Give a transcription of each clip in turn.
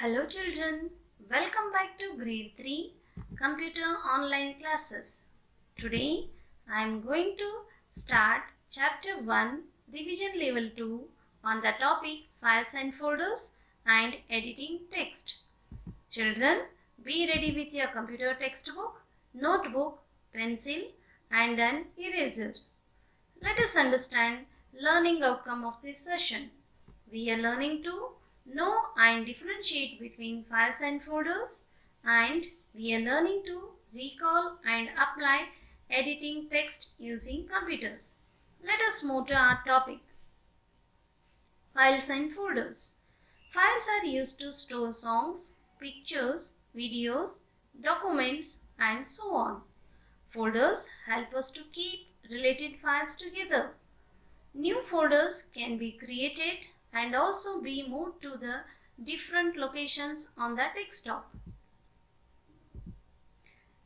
Hello children, welcome back to grade 3 computer online classes. Today I am going to start chapter 1 revision level 2 on the topic files and folders and editing text. Children, be ready with your computer textbook, notebook, pencil and an eraser. Let us understand learning outcome of this session. We are learning to know and differentiate between files and folders, and we are learning to recall and apply editing text using computers. Let us move to our topic. Files and folders. Files are used to store songs, pictures, videos, documents and so on. Folders help us to keep related files together. New folders can be created and also be moved to the different locations on the desktop.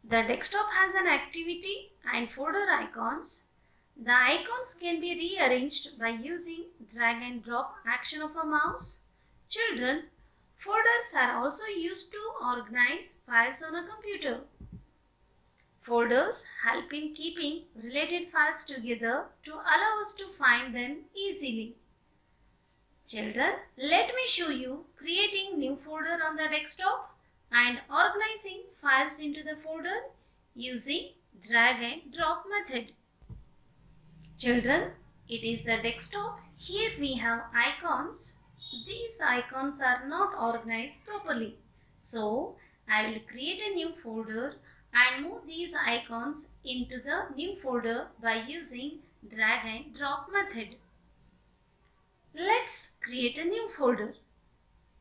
The desktop has an activity and folder icons. The icons can be rearranged by using drag and drop action of a mouse. Children, folders are also used to organize files on a computer. Folders help in keeping related files together to allow us to find them easily. Children, let me show you creating new folder on the desktop and organizing files into the folder using drag and drop method. Children, it is the desktop. Here we have icons. These icons are not organized properly. So, I will create a new folder and move these icons into the new folder by using drag and drop method. Let's create a new folder.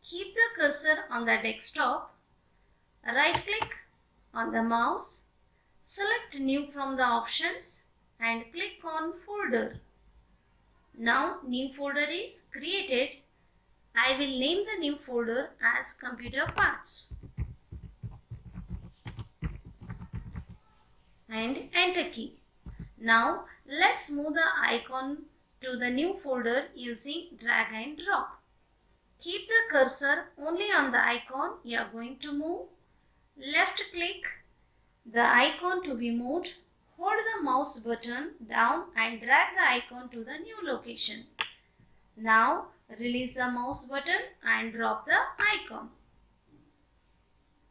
Keep the cursor on the desktop. Right click on the mouse. Select new from the options and click on folder. Now new folder is created. I will name the new folder as computer parts. And enter key. Now let's move the icon to the new folder using drag and drop. Keep the cursor only on the icon you are going to move. Left click the icon to be moved. Hold the mouse button down and drag the icon to the new location. Now release the mouse button and drop the icon.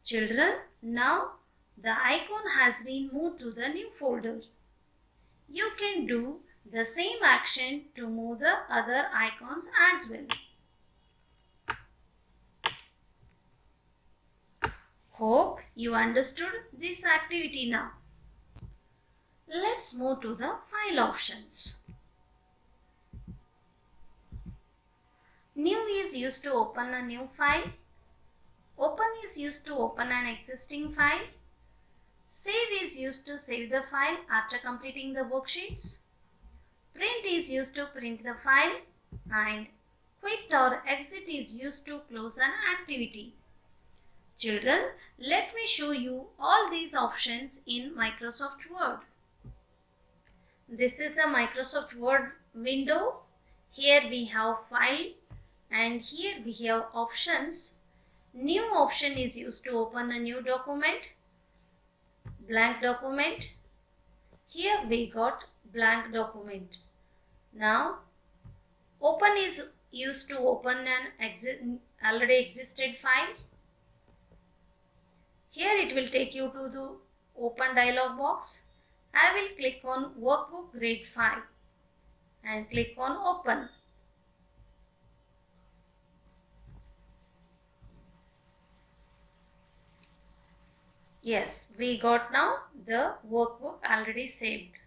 Children, now the icon has been moved to the new folder. You can do the same action to move the other icons as well. Hope you understood this activity now. Let's move to the file options. New is used to open a new file. Open is used to open an existing file. Save is used to save the file after completing the worksheets. Print is used to print the file, and quit or exit is used to close an activity. Children, let me show you all these options in Microsoft Word. This is the Microsoft Word window. Here we have file and here we have options. New option is used to open a new document. Blank document. Here we got blank document. Now open is used to open an already existed file. Here it will take you to the open dialog box. I will click on workbook grade 5 and click on open. Yes, we got now the workbook already saved.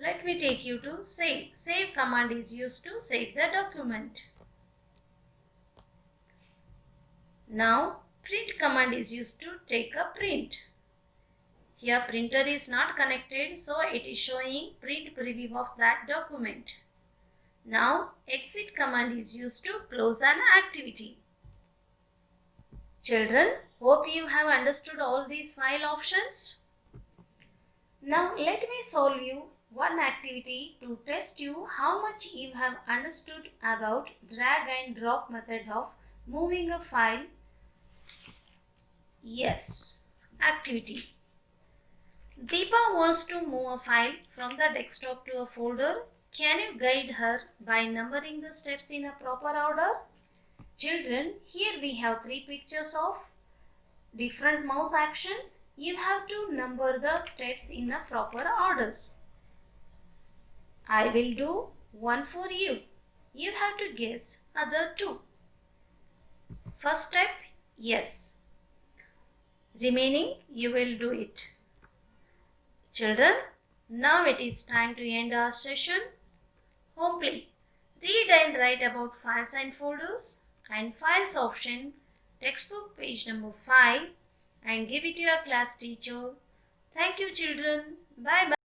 Let me take you to save. Save command is used to save the document. Now print command is used to take a print. Here printer is not connected, so it is showing print preview of that document. Now exit command is used to close an activity. Children, hope you have understood all these file options. Now let me solve you one activity to test you how much you have understood about drag and drop method of Moving a file. Yes. Activity. Deepa wants to move a file from the desktop to a folder. Can you guide her by numbering the steps in a proper order? Children, here we have 3 pictures of different mouse actions. You have to number the steps in a proper order. I will do one for you. You have to guess other two. First step, yes. Remaining, you will do it. Children, now it is time to end our session. Home play. Read and write about files and folders and files option, textbook page number 5 and give it to your class teacher. Thank you children. Bye bye.